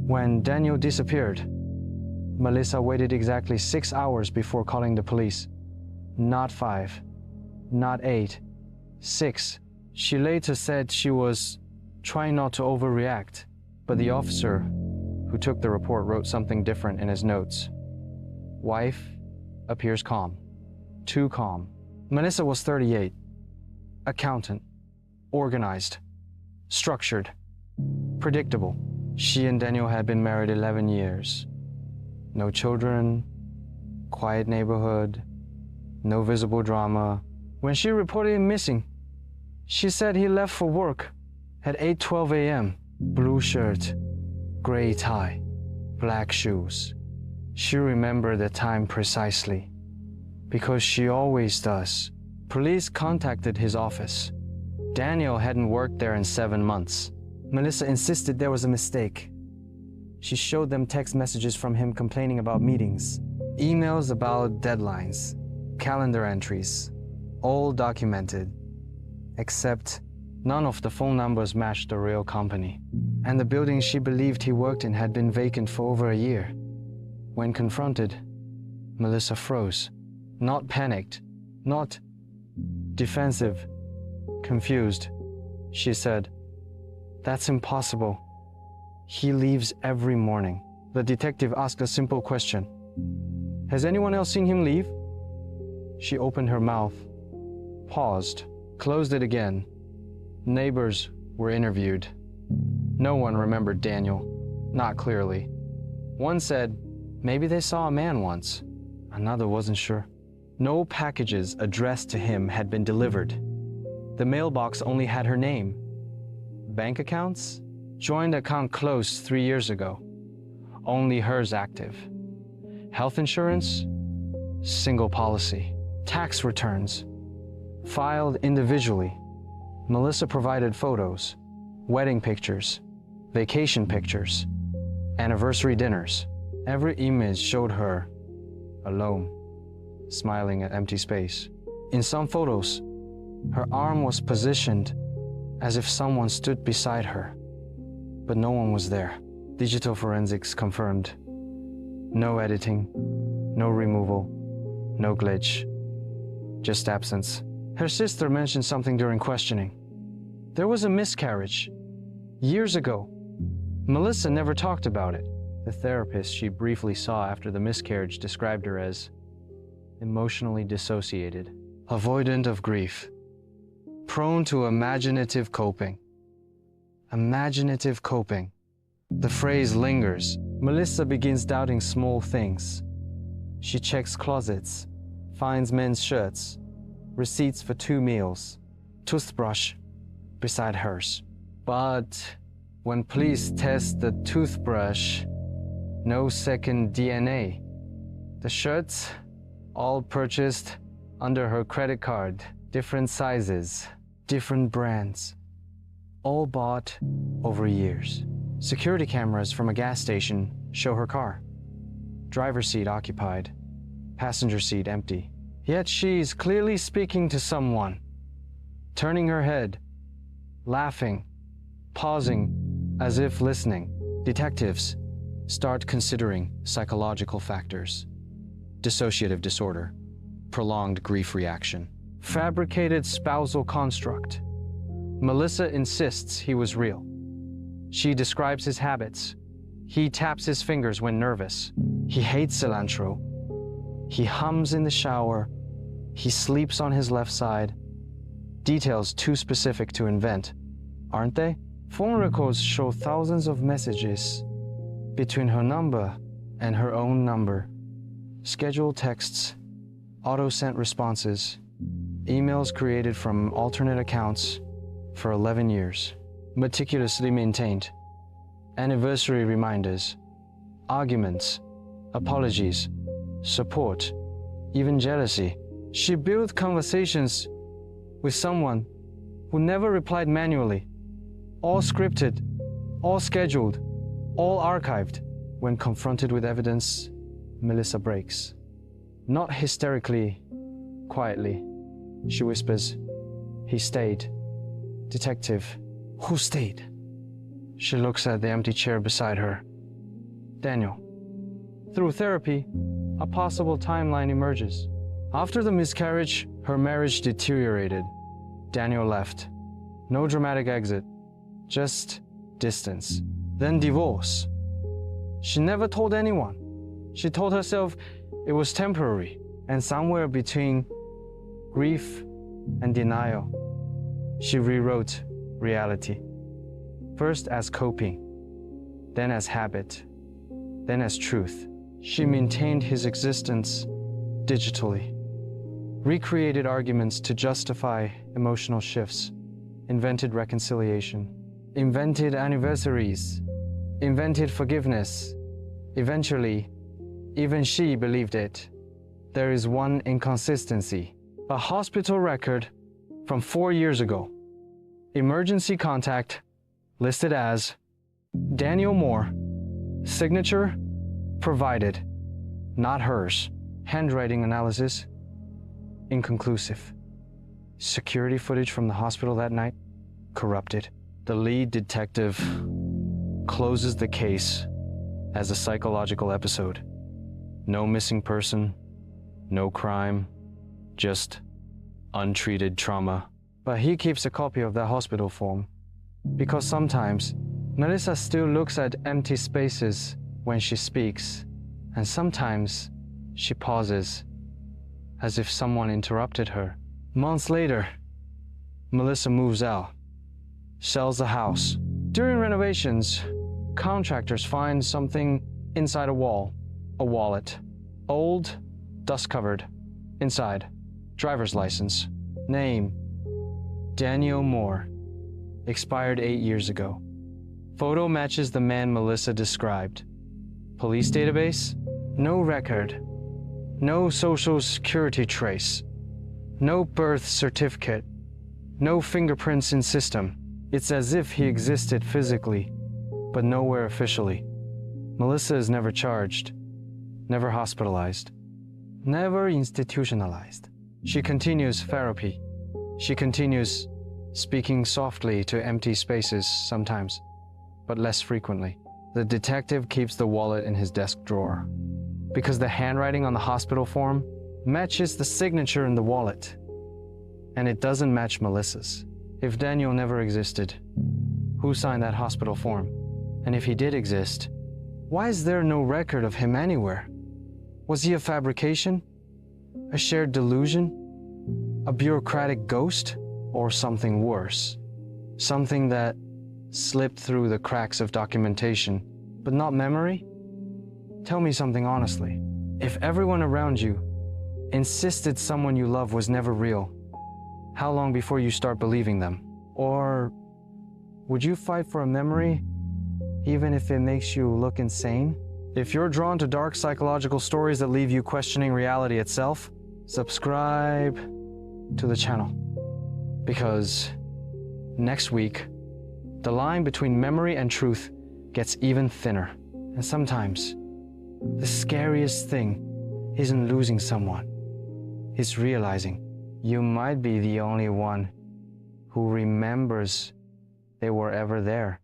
When Daniel disappeared, Melissa waited exactly 6 hours before calling the police. Not 5, not 8, 6. She later said she was trying not to overreact, but the officer who took the report wrote something different in his notes. Wife appears calm, too calm. Melissa was 38, accountant, organized, structured, predictable. She and Daniel had been married 11 years. No children, quiet neighborhood, no visible drama. When she reported him missing, she said he left for work at 8:12 a.m. Blue shirt, gray tie, black shoes. She remembered the time precisely, because she always does. Police contacted his office. Daniel hadn't worked there in 7 months. Melissa insisted there was a mistake. She showed them text messages from him complaining about meetings, emails about deadlines, calendar entries, all documented, except none of the phone numbers matched the real company. And the building she believed he worked in had been vacant for over a year. When confronted, Melissa froze, not panicked, not defensive, confused. She said, "That's impossible. He leaves every morning." The detective asked a simple question. "Has anyone else seen him leave?" She opened her mouth, paused, closed it again. Neighbors were interviewed. No one remembered Daniel, not clearly. One said maybe they saw a man once. Another wasn't sure. No packages addressed to him had been delivered. The mailbox only had her name. Bank accounts? Joint account closed 3 years ago. Only hers active. Health insurance? Single policy. Tax returns? Filed individually. Melissa provided photos, wedding pictures, vacation pictures, anniversary dinners. Every image showed her alone, smiling at empty space. In some photos, her arm was positioned as if someone stood beside her, but no one was there. Digital forensics confirmed. No editing, no removal, no glitch, just absence. Her sister mentioned something during questioning. There was a miscarriage years ago. Melissa never talked about it. The therapist she briefly saw after the miscarriage described her as emotionally dissociated, avoidant of grief, prone to imaginative coping. Imaginative coping. The phrase lingers. Melissa begins doubting small things. She checks closets, finds men's shirts, receipts for 2 meals, toothbrush beside hers. But when police test the toothbrush, no second DNA. The shirts, all purchased under her credit card, different sizes, different brands, all bought over years. Security cameras from a gas station show her car. Driver's seat occupied, passenger seat empty. Yet she's clearly speaking to someone, turning her head, laughing, pausing as if listening. Detectives start considering psychological factors. Dissociative disorder, prolonged grief reaction, fabricated spousal construct. Melissa insists he was real. She describes his habits. He taps his fingers when nervous. He hates cilantro. He hums in the shower. He sleeps on his left side. Details too specific to invent, aren't they? Phone records show thousands of messages between her number and her own number. Scheduled texts, auto-sent responses, emails created from alternate accounts for 11 years, meticulously maintained. Anniversary reminders, arguments, apologies, support, even jealousy. She built conversations with someone who never replied manually, all scripted, all scheduled, all archived. When confronted with evidence, Melissa breaks. Not hysterically, quietly. She whispers, He stayed. Detective, who stayed? She looks at the empty chair beside her. Daniel. Through therapy, a possible timeline emerges. After the miscarriage, her marriage deteriorated. Daniel left. No dramatic exit, just distance. Then divorce. She never told anyone. She told herself it was temporary, and somewhere between grief and denial, she rewrote reality. First as coping, then as habit, then as truth. She maintained his existence digitally, recreated arguments to justify emotional shifts, invented reconciliation, invented anniversaries, invented forgiveness. Eventually, even she believed it. There is one inconsistency. A hospital record from 4 years ago. Emergency contact listed as Daniel Moore. Signature provided, not hers. Handwriting analysis inconclusive. Security footage from the hospital that night corrupted. The lead detective closes the case as a psychological episode. No missing person, no crime, just untreated trauma. But he keeps a copy of that hospital form because sometimes Melissa still looks at empty spaces when she speaks, and sometimes she pauses as if someone interrupted her. Months later, Melissa moves out, sells the house. During renovations, contractors find something inside a wall, a wallet. Old, dust-covered. Inside, driver's license. Name, Daniel Moore. Expired 8 years ago. Photo matches the man Melissa described. Police database? No record. No social security trace. No birth certificate. No fingerprints in system. It's as if he existed physically, but nowhere officially. Melissa is never charged, never hospitalized, never institutionalized. She continues therapy. She continues speaking softly to empty spaces sometimes, but less frequently. The detective keeps the wallet in his desk drawer because the handwriting on the hospital form matches the signature in the wallet, and it doesn't match Melissa's. If Daniel never existed, who signed that hospital form? And if he did exist, why is there no record of him anywhere? Was he a fabrication? A shared delusion? A bureaucratic ghost? Or something worse? Something that slipped through the cracks of documentation, but not memory? Tell me something honestly. If everyone around you insisted someone you love was never real, how long before you start believing them? Or would you fight for a memory, even if it makes you look insane? If you're drawn to dark psychological stories that leave you questioning reality itself, subscribe to the channel. Because next week, the line between memory and truth gets even thinner. And sometimes, the scariest thing isn't losing someone, it's realizing you might be the only one who remembers they were ever there.